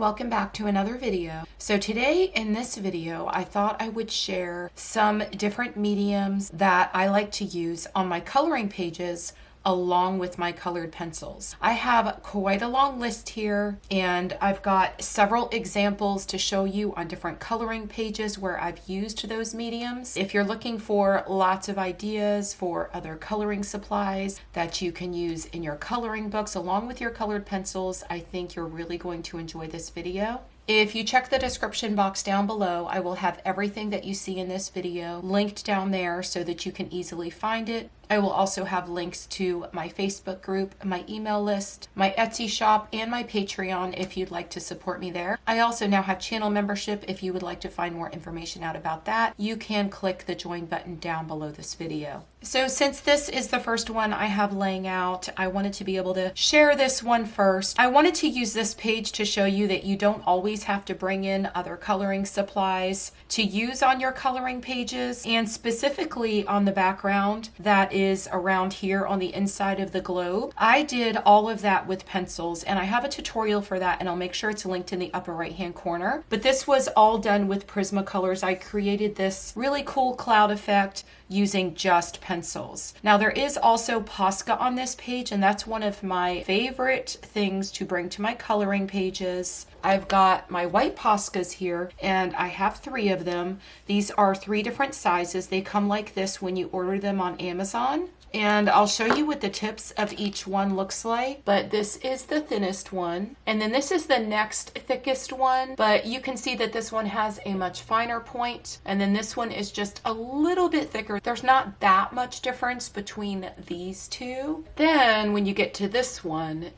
welcome back to another video. So today in this video, I thought I would share some different mediums that I like to use on my coloring pages along with my colored pencils. I have quite a long list here, and I've got several examples to show you on different coloring pages where I've used those mediums. If you're looking for lots of ideas for other coloring supplies that you can use in your coloring books along with your colored pencils, I think you're really going to enjoy this video. If you check the description box down below, I will have everything that you see in this video linked down there so that you can easily find it. I will also have links to my Facebook group, my email list, my Etsy shop, and my Patreon if you'd like to support me there. I also now have channel membership. If you would like to find more information out about that, you can click the join button down below this video. So since this is the first one I have laying out, I wanted to be able to share this one first. I wanted to use this page to show you that you don't always have to bring in other coloring supplies to use on your coloring pages, and specifically on the background that is around here on the inside of the globe. I did all of that with pencils, and I have a tutorial for that, and I'll make sure it's linked in the upper right hand corner. But this was all done with Prismacolors. I created this really cool cloud effect using just pencils. Now there is also Posca on this page, and that's one of my favorite things to bring to my coloring pages. I've got my white Poscas here, and I have 3 of them. These are 3 different sizes. They come like this when you order them on Amazon. And I'll show you what the tips of each one looks like, but this is the thinnest one. And then this is the next thickest one, but you can see that this one has a much finer point. And then this one is just a little bit thicker. There's not that much difference between these two. Then when you get to this one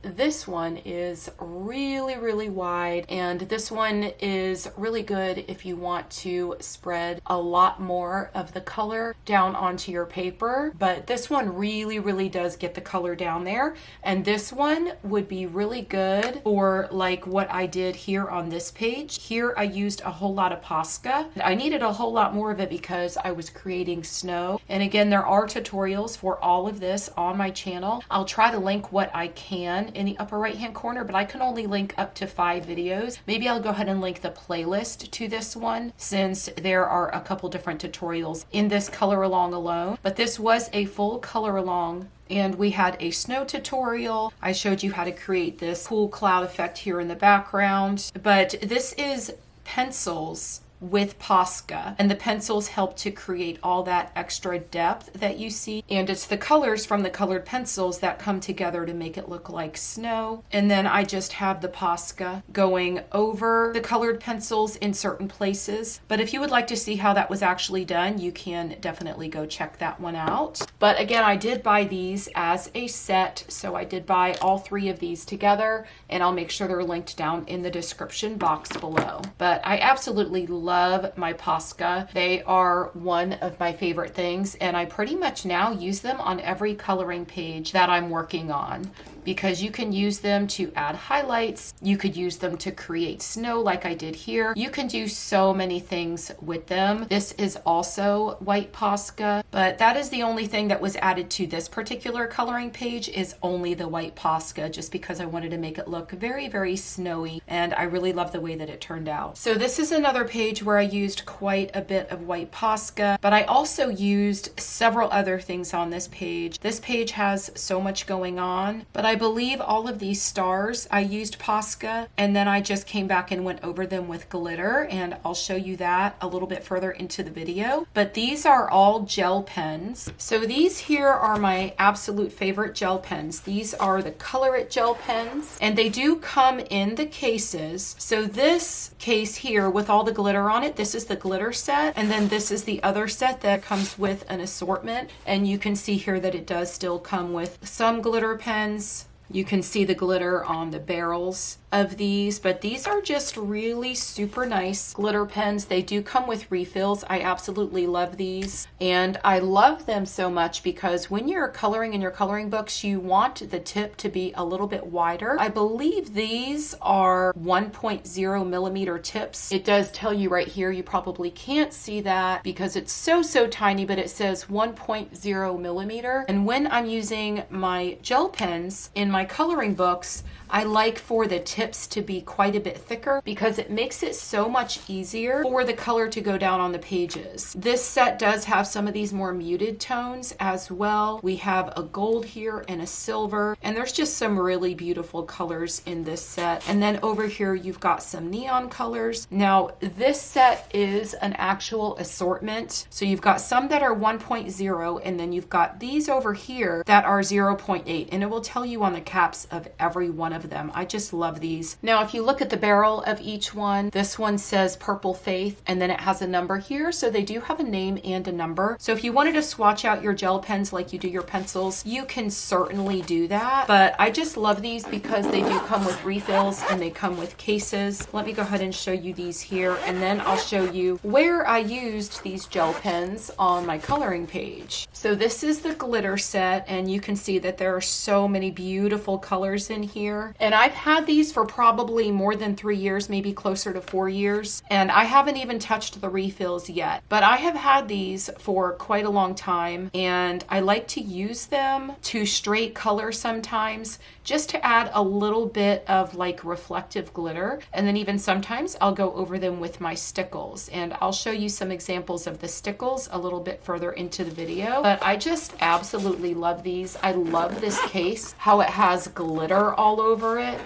is really, really wide. And this one is really good if you want to spread a lot more of the color down onto your paper. But this one really does get the color down there, and this one would be really good for like what I did here on this page. Here I used a whole lot of Posca. I needed a whole lot more of it because I was creating snow, and again there are tutorials for all of this on my channel. I'll try to link what I can in the upper right hand corner, but I can only link up to 5 videos. Maybe I'll go ahead and link the playlist to this one since there are a couple different tutorials in this color along alone, but this was a full color along, and we had a snow tutorial. I showed you how to create this cool cloud effect here in the background, but this is pencils with Posca, and the pencils help to create all that extra depth that you see, and it's the colors from the colored pencils that come together to make it look like snow. And then I just have the Posca going over the colored pencils in certain places, but if you would like to see how that was actually done, you can definitely go check that one out. But again, I did buy these as a set, so I did buy all 3 of these together, and I'll make sure they're linked down in the description box below. But I absolutely love my Posca. They are one of my favorite things, and I pretty much now use them on every coloring page that I'm working on, because you can use them to add highlights. You could use them to create snow like I did here. You can do so many things with them. This is also white Posca, but that is the only thing that was added to this particular coloring page is only the white Posca, just because I wanted to make it look very snowy, and I really love the way that it turned out. So this is another page where I used quite a bit of white Posca, but I also used several other things on this page. This page has so much going on, but I believe all of these stars I used Posca, and then I just came back and went over them with glitter, and I'll show you that a little bit further into the video. But these are all gel pens. So these here are my absolute favorite gel pens. These are the Color It gel pens, and they do come in the cases. So this case here with all the glitter on it, this is the glitter set, and then this is the other set that comes with an assortment, and you can see here that it does still come with some glitter pens. You can see the glitter on the barrels of these, but these are just really super nice glitter pens. They do come with refills. I absolutely love these, and I love them so much because when you're coloring in your coloring books, you want the tip to be a little bit wider. I believe these are 1.0 millimeter tips. It does tell you right here, you probably can't see that because it's so tiny, but it says 1.0 millimeter. And when I'm using my gel pens in my coloring books, I like for the tip tips to be quite a bit thicker because it makes it so much easier for the color to go down on the pages. This set does have some of these more muted tones as well. We have a gold here and a silver, and there's just some really beautiful colors in this set. And then over here you've got some neon colors. Now this set is an actual assortment, so you've got some that are 1.0 and then you've got these over here that are 0.8, and it will tell you on the caps of every one of them. I just love these. Now if you look at the barrel of each one, this one says Purple Faith and then it has a number here, so they do have a name and a number. So if you wanted to swatch out your gel pens like you do your pencils, you can certainly do that. But I just love these because they do come with refills and they come with cases. Let me go ahead and show you these here, and then I'll show you where I used these gel pens on my coloring page. So this is the glitter set, and you can see that there are so many beautiful colors in here. And I've had these for probably more than 3 years, maybe closer to 4 years. And I haven't even touched the refills yet, but I have had these for quite a long time, and I like to use them to straight color sometimes, just to add a little bit of like reflective glitter. And then even sometimes I'll go over them with my stickles, and I'll show you some examples of the stickles a little bit further into the video. But I just absolutely love these. I love this case, how it has glitter all over it.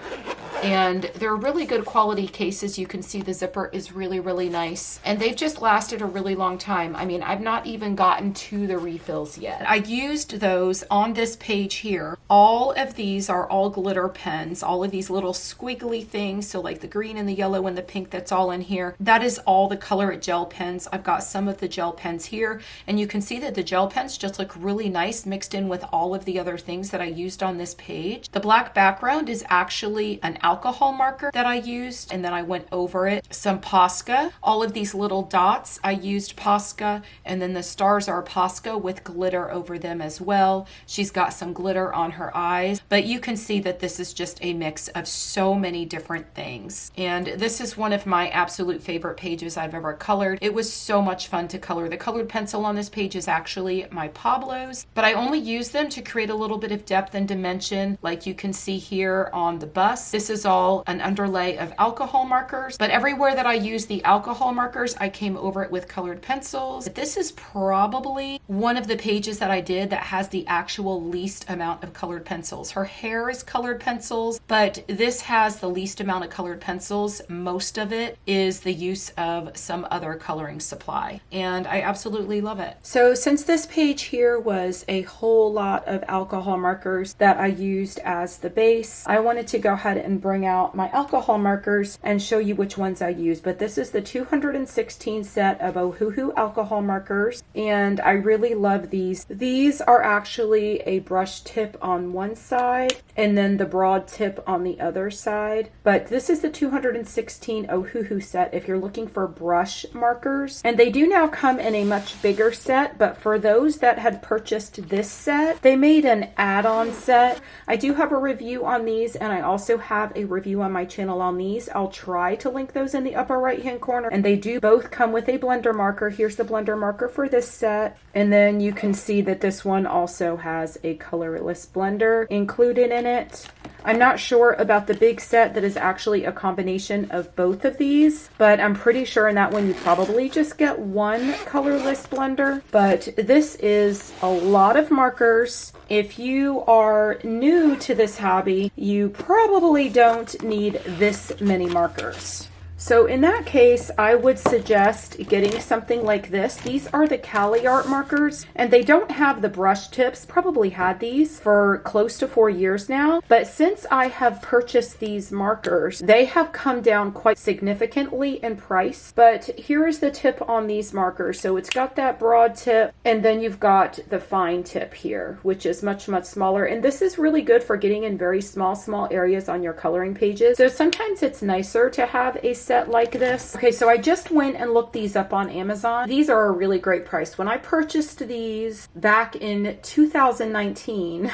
And they're really good quality cases. You can see the zipper is really, really nice. And they've just lasted a really long time. I mean, I've not even gotten to the refills yet. I used those on this page here. All of these are all glitter pens, all of these little squiggly things. So like the green and the yellow and the pink, that's all in here. That is all the Color It gel pens. I've got some of the gel pens here, and you can see that the gel pens just look really nice mixed in with all of the other things that I used on this page. The black background is actually an alcohol marker that I used, and then I went over it. Some Posca. All of these little dots, I used Posca, and then the stars are Posca with glitter over them as well. She's got some glitter on her eyes, but you can see that this is just a mix of so many different things. And this is one of my absolute favorite pages I've ever colored. It was so much fun to color. The colored pencil on this page is actually my Pablo's, but I only use them to create a little bit of depth and dimension, like you can see here on the bus. This is all an underlay of alcohol markers, but everywhere that I use the alcohol markers, I came over it with colored pencils. This is probably one of the pages that I did that has the actual least amount of colored pencils. Her hair is colored pencils, but this has the least amount of colored pencils. Most of it is the use of some other coloring supply, and I absolutely love it. So since this page here was a whole lot of alcohol markers that I used as the base, I wanted to go ahead and bring out my alcohol markers and show you which ones I use. But this is the 216 set of Ohuhu alcohol markers, and I really love these. These are actually a brush tip on one side and then the broad tip on the other side. But this is the 216 Ohuhu set if you're looking for brush markers. And they do now come in a much bigger set, but for those that had purchased this set, they made an add-on set. I do have a review on these, and I also have a review on my channel on these. I'll try to link those in the upper right hand corner, and they do both come with a blender marker. Here's the blender marker for this set, and then you can see that this one also has a colorless blender included in it. I'm not sure about the big set that is actually a combination of both of these, but I'm pretty sure in that one you probably just get one colorless blender. But this is a lot of markers. If you are new to this hobby, you probably don't need this many markers. So in that case, I would suggest getting something like this. These are the Cali Art markers, and they don't have the brush tips. Probably had these for close to 4 years now. But since I have purchased these markers, they have come down quite significantly in price. But here is the tip on these markers. So it's got that broad tip, and then you've got the fine tip here, which is much, much smaller. And this is really good for getting in very small areas on your coloring pages. So sometimes it's nicer to have a set like this. Okay, so I just went and looked these up on Amazon. These are a really great price. When I purchased these back in 2019,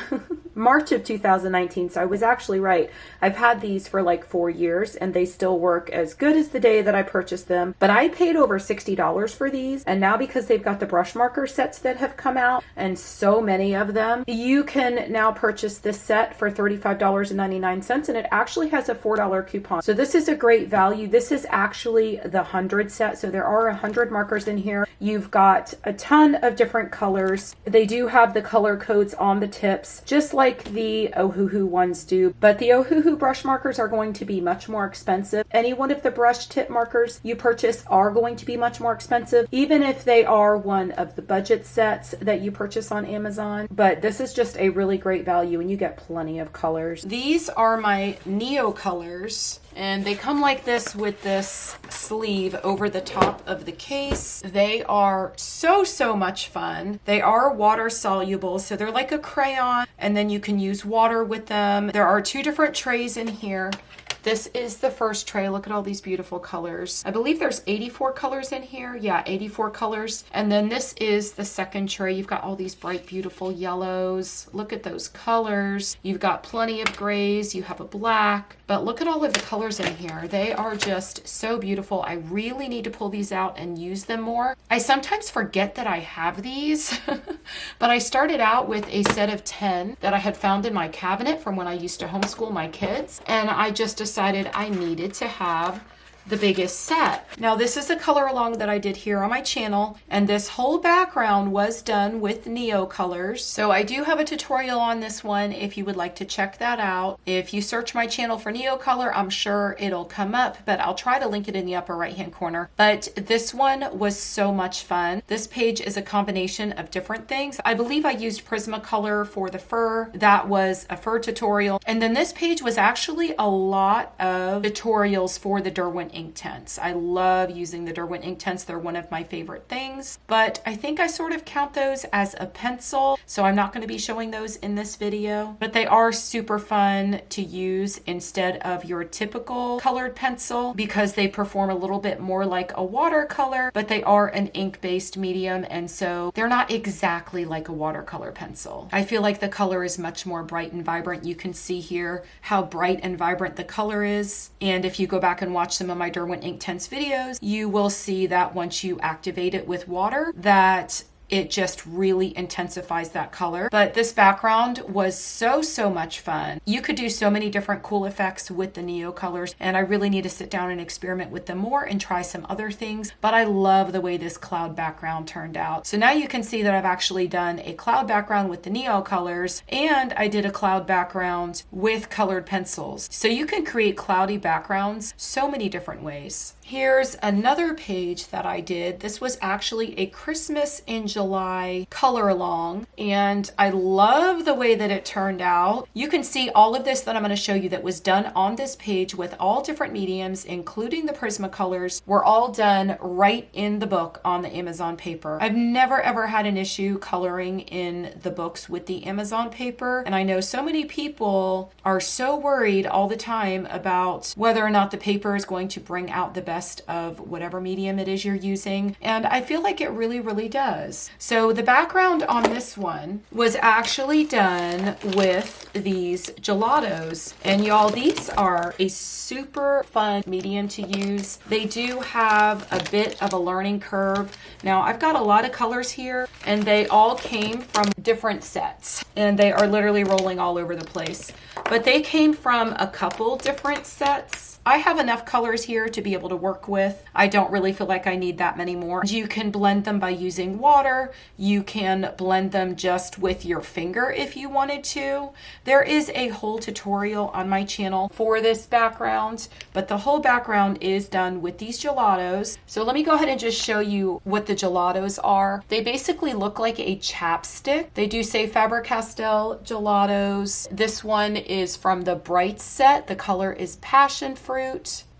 March of 2019, so I was actually right. I've had these for like 4 years and they still work as good as the day that I purchased them, but I paid over $60 for these, and now because they've got the brush marker sets that have come out, and so many of them, you can now purchase this set for $35.99, and it actually has a $4 coupon. So this is a great value. This is actually the 100 set, so there are 100 markers in here. You've got a ton of different colors. They do have the color codes on the tips, just like the Ohuhu ones do, but the Ohuhu brush markers are going to be much more expensive. Any one of the brush tip markers you purchase are going to be much more expensive, even if they are one of the budget sets that you purchase on Amazon. But this is just a really great value, and you get plenty of colors. These are my Neo colors, and they come like this with this sleeve over the top of the case. They are so much fun. They are water soluble, so they're like a crayon, and then you can use water with them. There are 2 different trays in here. This is the first tray. Look at all these beautiful colors. I believe there's 84 colors in here. Yeah, 84 colors. And then this is the second tray. You've got all these bright, beautiful yellows. Look at those colors. You've got plenty of grays. You have a black. But look at all of the colors in here. They are just so beautiful. I really need to pull these out and use them more. I sometimes forget that I have these, but I started out with a set of 10 that I had found in my cabinet from when I used to homeschool my kids. And I just decided I needed to have the biggest set. Now this is a color along that I did here on my channel, and this whole background was done with Neo colors. So I do have a tutorial on this one if you would like to check that out. If you search my channel for Neo color, I'm sure it'll come up, but I'll try to link it in the upper right hand corner. But this one was so much fun. This page is a combination of different things. I believe I used Prismacolor for the fur. That was a fur tutorial. And then this page was actually a lot of tutorials for the Derwent ink tints. I love using the Derwent ink tints. They're one of my favorite things, but I think I sort of count those as a pencil, so I'm not going to be showing those in this video, but they are super fun to use instead of your typical colored pencil because they perform a little bit more like a watercolor, but they are an ink-based medium, and so they're not exactly like a watercolor pencil. I feel like the color is much more bright and vibrant. You can see here how bright and vibrant the color is, and if you go back and watch some of my Derwent ink tints videos, you will see that once you activate it with water, that it just really intensifies that color. But this background was so much fun. You could do so many different cool effects with the Neo colors, and I really need to sit down and experiment with them more and try some other things, but I love the way this cloud background turned out. So now you can see that I've actually done a cloud background with the Neo colors, and I did a cloud background with colored pencils. So you can create cloudy backgrounds so many different ways. Here's another page that I did. This was actually a Christmas in July color along, and I love the way that it turned out. You can see all of this that I'm going to show you that was done on this page with all different mediums, including the Prismacolors, were all done right in the book on the Amazon paper. I've never ever had an issue coloring in the books with the Amazon paper, and I know so many people are so worried all the time about whether or not the paper is going to bring out the best of whatever medium it is you're using, and I feel like it really does. So the background on this one was actually done with these gelatos, and y'all, these are a super fun medium to use. They do have a bit of a learning curve. Now I've got a lot of colors here, and they all came from different sets, and they are literally rolling all over the place, but they came from a couple different sets. I have enough colors here to be able to work with. I don't really feel like I need that many more. You can blend them by using water. You can blend them just with your finger if you wanted to. There is a whole tutorial on my channel for this background, but the whole background is done with these gelatos. So let me go ahead and just show you what the gelatos are. They basically look like a chapstick. They do say Faber-Castell gelatos. This one is from the Bright set. The color is passion fruit.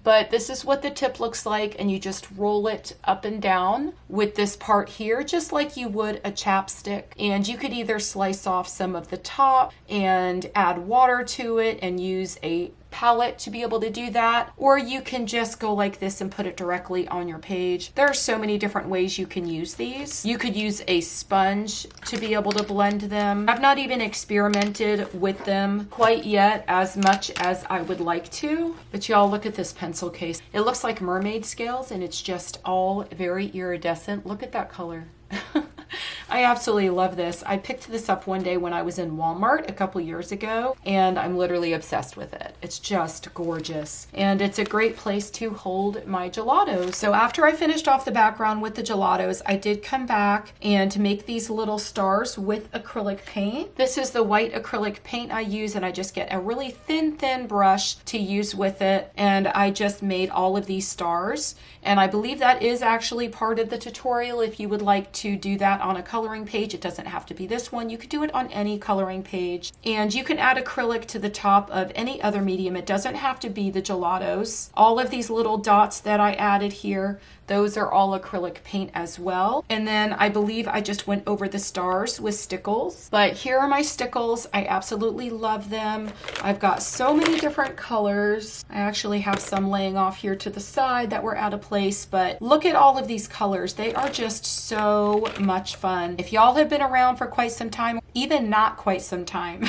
But this is what the tip looks like, and you just roll it up and down with this part here, just like you would a chapstick. And you could either slice off some of the top and add water to it and use a palette to be able to do that, or you can just go like this and put it directly on your page. There are so many different ways you can use these. You could use a sponge to be able to blend them. I've not even experimented with them quite yet as much as I would like to, but y'all look at this pencil case. It looks like mermaid scales and it's just all very iridescent. Look at that color. I absolutely love this. I picked this up one day when I was in Walmart a couple years ago, and I'm literally obsessed with it. It's just gorgeous, and it's a great place to hold my gelatos. So after I finished off the background with the gelatos, I did come back and make these little stars with acrylic paint. This is the white acrylic paint I use, and I just get a really thin brush to use with it, and I just made all of these stars. And I believe that is actually part of the tutorial if you would like to do that on a coloring page. It doesn't have to be this one. You could do it on any coloring page. And you can add acrylic to the top of any other medium. It doesn't have to be the gelatos. All of these little dots that I added here, those are all acrylic paint as well. And then I believe I just went over the stars with stickles. But here are my stickles. I absolutely love them. I've got so many different colors. I actually have some laying off here to the side that were out of place, but look at all of these colors. They are just so much fun. If y'all have been around for quite some time, even not quite some time,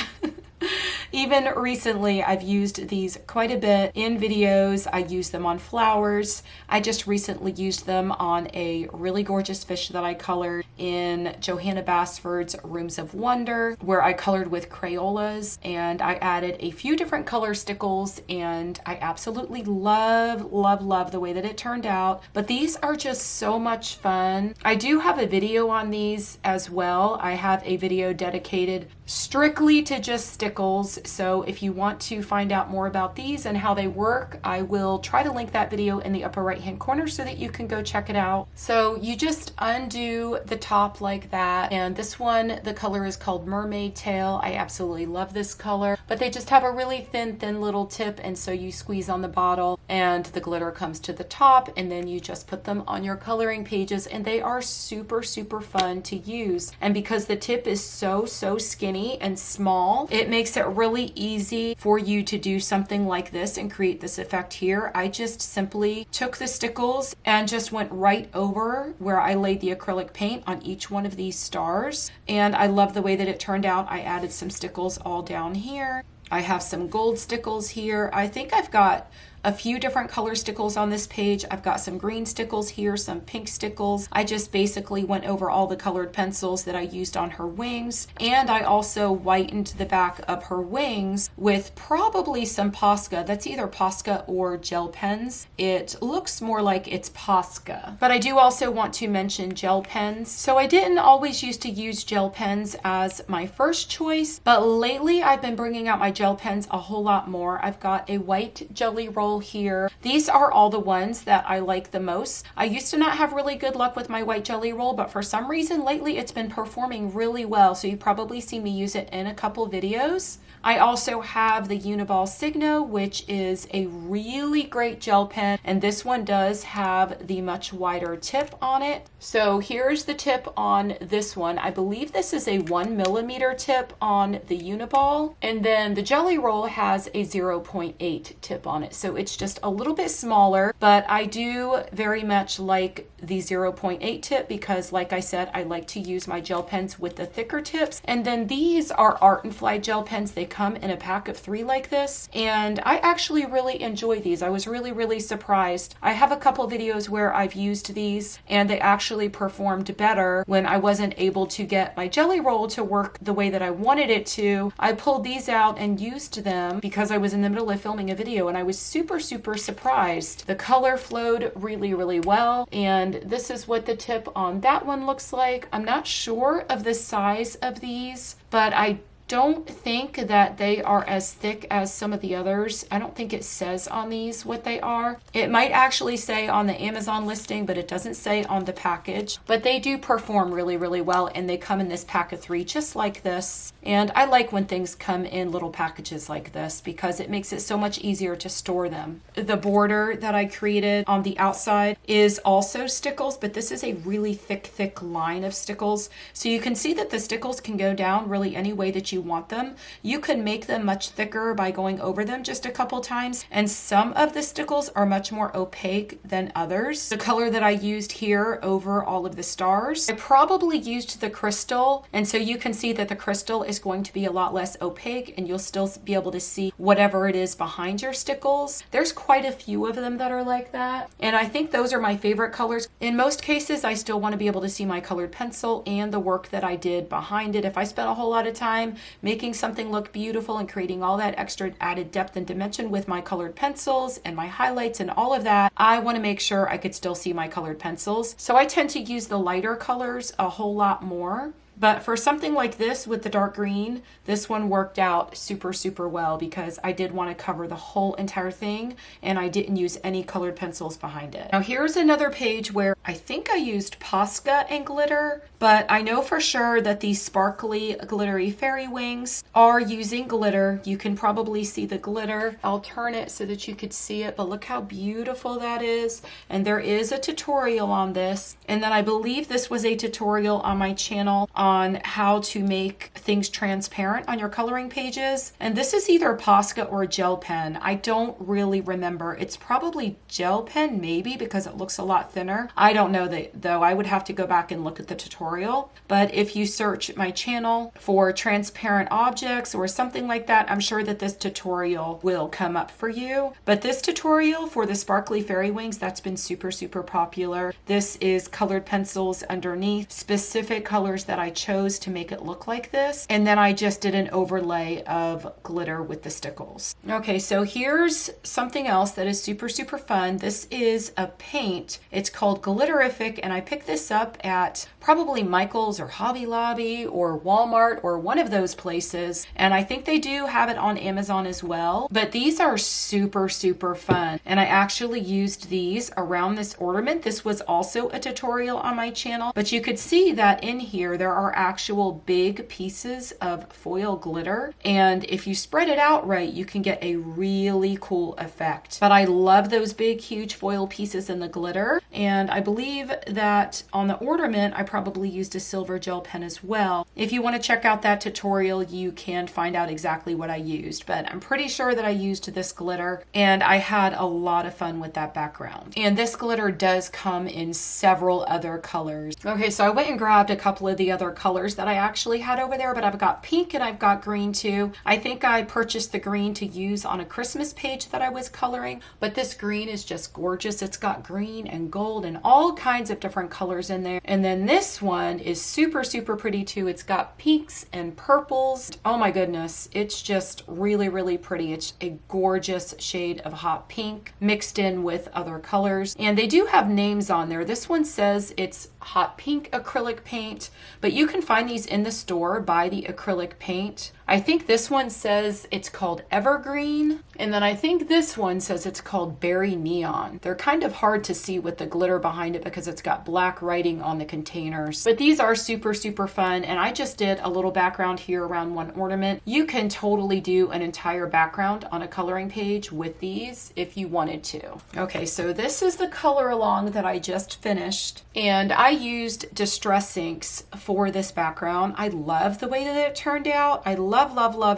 even recently, I've used these quite a bit in videos. I use them on flowers. I just recently used them on a really gorgeous fish that I colored in Johanna Basford's Rooms of Wonder, where I colored with Crayolas, and I added a few different color stickles, and I absolutely love the way that it turned out. But these are just so much fun. I do have a video on these as well. I have a video dedicated strictly to just stickles. So if you want to find out more about these and how they work, I will try to link that video in the upper right hand corner so that you can go check it out. So you just undo the top like that, and this one, the color is called Mermaid Tail. I absolutely love this color, but they just have a really thin little tip, and so you squeeze on the bottle and the glitter comes to the top, and then you just put them on your coloring pages, and they are super fun to use. And because the tip is so skinny and small, it makes it really easy for you to do something like this and create this effect here. I just simply took the stickles and just went right over where I laid the acrylic paint on each one of these stars, and I love the way that it turned out. I added some stickles all down here. I have some gold stickles here. I think I've got a few different color stickles on this page. I've got some green stickles here, some pink stickles. I just basically went over all the colored pencils that I used on her wings, and I also whitened the back of her wings with probably some Posca. That's either Posca or gel pens. It looks more like it's Posca, but I do also want to mention gel pens. So I didn't always used to use gel pens as my first choice, but lately I've been bringing out my gel pens a whole lot more. I've got a white Jelly Roll here. These are all the ones that I like the most. I used to not have really good luck with my white Jelly Roll, but for some reason lately it's been performing really well, so you probably see me use it in a couple videos. I also have the Uniball Signo, which is a really great gel pen, and this one does have the much wider tip on it. So here's the tip on this one. I believe this is a 1mm tip on the Uniball, and then the Jelly Roll has a 0.8 tip on it. So it's just a little bit smaller, but I do very much like the 0.8 tip because, like I said, I like to use my gel pens with the thicker tips. And then these are Art and Fly gel pens. They come in a pack of 3 like this, and I actually really enjoy these. I was really surprised. I have a couple videos where I've used these, and they actually performed better when I wasn't able to get my Jelly Roll to work the way that I wanted it to. I pulled these out and used them because I was in the middle of filming a video, and I was super surprised. The color flowed really well, and this is what the tip on that one looks like. I'm not sure of the size of these, but I don't think that they are as thick as some of the others. I don't think it says on these what they are. It might actually say on the Amazon listing, but it doesn't say on the package. But they do perform really well, and they come in this pack of 3 just like this. And I like when things come in little packages like this because it makes it so much easier to store them. The border that I created on the outside is also stickles, but this is a really thick line of stickles. So you can see that the stickles can go down really any way that you you want them. You can make them much thicker by going over them just a couple times, and some of the stickles are much more opaque than others. The color that I used here over all of the stars, I probably used the crystal, and so you can see that the crystal is going to be a lot less opaque and you'll still be able to see whatever it is behind your stickles. There's quite a few of them that are like that, and I think those are my favorite colors. In most cases, I still want to be able to see my colored pencil and the work that I did behind it. If I spent a whole lot of time making something look beautiful and creating all that extra added depth and dimension with my colored pencils and my highlights and all of that, I want to make sure I could still see my colored pencils. So I tend to use the lighter colors a whole lot more. But for something like this with the dark green, this one worked out super, super well because I did want to cover the whole entire thing and I didn't use any colored pencils behind it. Now here's another page where I think I used Posca and glitter, but I know for sure that these sparkly glittery fairy wings are using glitter. You can probably see the glitter. I'll turn it so that you could see it, but look how beautiful that is. And there is a tutorial on this. And then I believe this was a tutorial on my channel on how to make things transparent on your coloring pages. And this is either Posca or gel pen. I don't really remember. It's probably gel pen maybe because it looks a lot thinner. I don't know that though. I would have to go back and look at the tutorial. But if you search my channel for transparent objects or something like that, I'm sure that this tutorial will come up for you. But this tutorial for the sparkly fairy wings, that's been super, super popular. This is colored pencils underneath, specific colors that I chose to make it look like this, and then I just did an overlay of glitter with the stickles. Okay, so here's something else that is super, super fun. This is a paint. It's called Glitterific, and I picked this up at probably Michael's or Hobby Lobby or Walmart or one of those places, and I think they do have it on Amazon as well. But these are super, super fun, and I actually used these around this ornament. This was also a tutorial on my channel, but you could see that in here there are actual big pieces of foil glitter, and if you spread it out right, you can get a really cool effect. But I love those big, huge foil pieces in the glitter, and I believe that on the ornament I probably used a silver gel pen as well. If you want to check out that tutorial, you can find out exactly what I used, but I'm pretty sure that I used this glitter, and I had a lot of fun with that background. And this glitter does come in several other colors. Okay, so I went and grabbed a couple of the other colors that I actually had over there, but I've got pink and I've got green too. I think I purchased the green to use on a Christmas page that I was coloring, but this green is just gorgeous. It's got green and gold and all kinds of different colors in there. And then this one is super, super pretty too. It's got pinks and purples. Oh my goodness, it's just really, really pretty. It's a gorgeous shade of hot pink mixed in with other colors. And they do have names on there. This one says it's hot pink acrylic paint, but you can find these in the store by the acrylic paint. I think this one says it's called Evergreen, and then I think this one says it's called Berry Neon. They're kind of hard to see with the glitter behind it because it's got black writing on the containers. But these are super, super fun, and I just did a little background here around one ornament. You can totally do an entire background on a coloring page with these if you wanted to. Okay, so this is the color along that I just finished, and I used Distress inks for this background. I love the way that it turned out. I love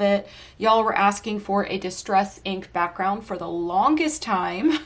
it. Y'all were asking for a Distress ink background for the longest time.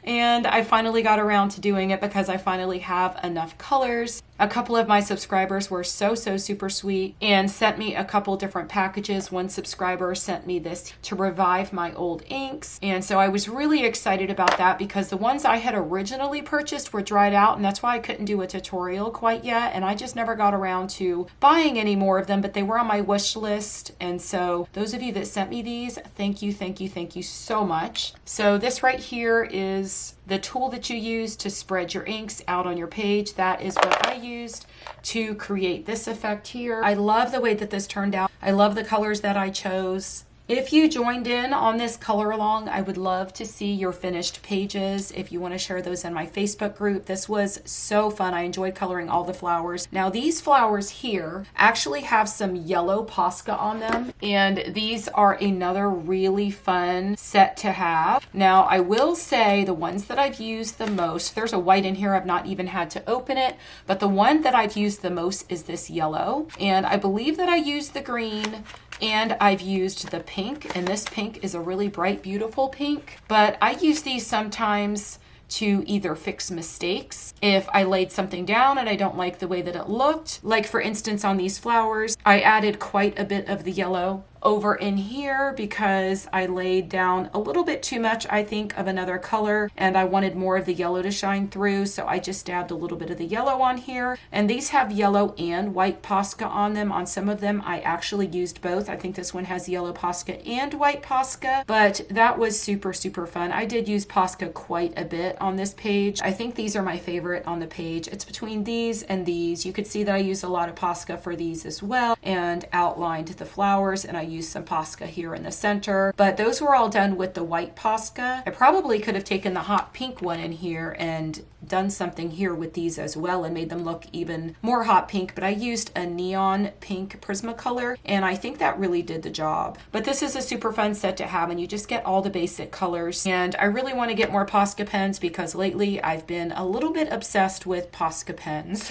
And I finally got around to doing it because I finally have enough colors. A couple of my subscribers were so super sweet and sent me a couple different packages. One subscriber sent me this to revive my old inks. And so I was really excited about that because the ones I had originally purchased were dried out, and that's why I couldn't do a tutorial quite yet. And I just never got around to buying any more of them, but they were on my wish list. And so those of you that sent me these, thank you so much. So this right here is the tool that you use to spread your inks out on your page. That is what I used to create this effect here. I love the way that this turned out. I love the colors that I chose. If you joined in on this color along, I would love to see your finished pages. If you want to share those in my Facebook group, this was so fun. I enjoyed coloring all the flowers. Now these flowers here actually have some yellow Posca on them, and these are another really fun set to have. Now I will say the ones that I've used the most, there's a white in here, I've not even had to open it, but the one that I've used the most is this yellow, and I believe that I used the green and I've used the pink, and this pink is a really bright, beautiful pink. But I use these sometimes to either fix mistakes. If I laid something down and I don't like the way that it looked, like for instance on these flowers, I added quite a bit of the yellow over in here because I laid down a little bit too much, I think, of another color, and I wanted more of the yellow to shine through, so I just dabbed a little bit of the yellow on here. And these have yellow and white Posca on them. On some of them I actually used both. I think this one has yellow Posca and white Posca, but that was super fun. I did use Posca quite a bit on this page. I think these are my favorite on the page. It's between these and these. You could see that I used a lot of Posca for these as well, and outlined the flowers, and I used some Posca here in the center, but those were all done with the white Posca. I probably could have taken the hot pink one in here and done something here with these as well and made them look even more hot pink, but I used a neon pink Prismacolor, and I think that really did the job. But this is a super fun set to have, and you just get all the basic colors. And I really want to get more Posca pens because lately I've been a little bit obsessed with Posca pens.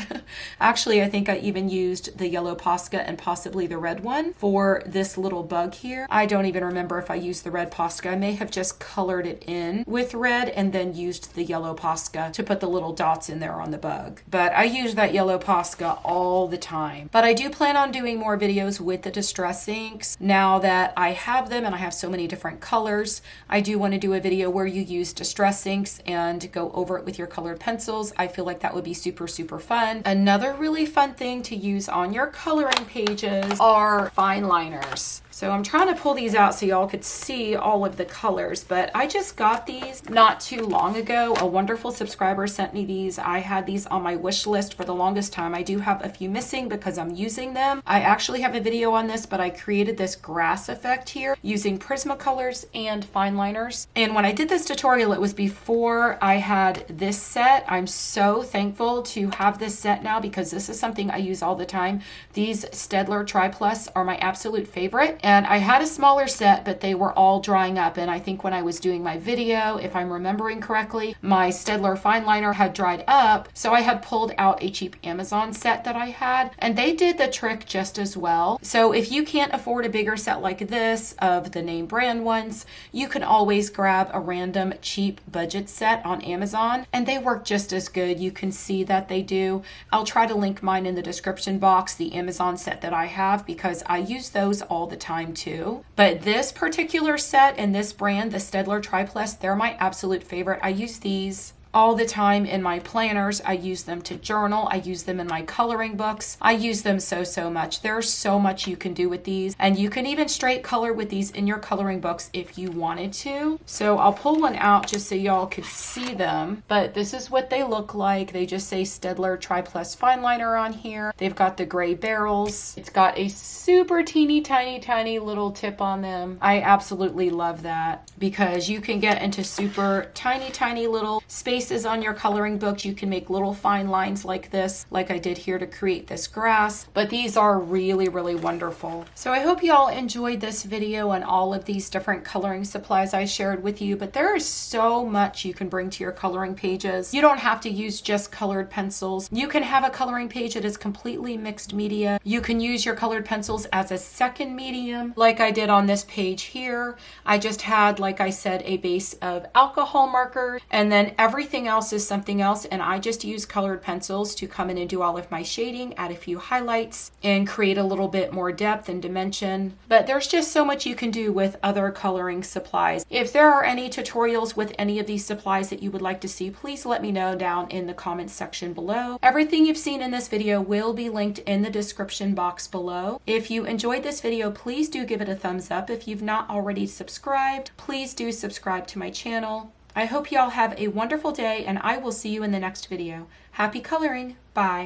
Actually, I think I even used the yellow Posca and possibly the red one for this little bug here. I don't even remember if I used the red Posca. I may have just colored it in with red and then used the yellow Posca to put the little dots in there on the bug. But I use that yellow Posca all the time. But I do plan on doing more videos with the distress inks. Now that I have them and I have so many different colors, I do want to do a video where you use distress inks and go over it with your colored pencils. I feel like that would be super fun. Another really fun thing to use on your coloring pages are fine liners. So I'm trying to pull these out so y'all could see all of the colors, but I just got these not too long ago. A wonderful subscriber sent me these. I had these on my wish list for the longest time. I do have a few missing because I'm using them. I actually have a video on this, but I created this grass effect here using Prismacolors and fine liners. And when I did this tutorial, it was before I had this set. I'm so thankful to have this set now because this is something I use all the time. These Staedtler Tri-Plus are my absolute favorite. And I had a smaller set, but they were all drying up. And I think when I was doing my video, if I'm remembering correctly, my Staedtler fine liner had dried up. So I had pulled out a cheap Amazon set that I had, and they did the trick just as well. So if you can't afford a bigger set like this of the name brand ones, you can always grab a random cheap budget set on Amazon, and they work just as good. You can see that they do. I'll try to link mine in the description box, the Amazon set that I have, because I use those all the time too. But this particular set and this brand, the Staedtler Tri-Plus, they're my absolute favorite. I use these all the time in my planners. I use them to journal. I use them in my coloring books. I use them so much. There's so much you can do with these, and you can even straight color with these in your coloring books if you wanted to. So I'll pull one out just so y'all could see them, but this is what they look like. They just say Staedtler Tri-Plus fine liner on here. They've got the gray barrels. It's got a super teeny tiny little tip on them. I absolutely love that because you can get into super tiny little spaces on your coloring books. You can make little fine lines like this, like I did here to create this grass, but these are really wonderful. So I hope y'all enjoyed this video and all of these different coloring supplies I shared with you, but there is so much you can bring to your coloring pages. You don't have to use just colored pencils. You can have a coloring page that is completely mixed media. You can use your colored pencils as a second medium, like I did on this page here. I just had, like I said, a base of alcohol marker, and then everything else is something else, and I just use colored pencils to come in and do all of my shading, add a few highlights, and create a little bit more depth and dimension. But there's just so much you can do with other coloring supplies. If there are any tutorials with any of these supplies that you would like to see, please let me know down in the comments section below. Everything you've seen in this video will be linked in the description box below. If you enjoyed this video, please do give it a thumbs up. If you've not already subscribed, please do subscribe to my channel. I hope y'all have a wonderful day, and I will see you in the next video. Happy coloring. Bye.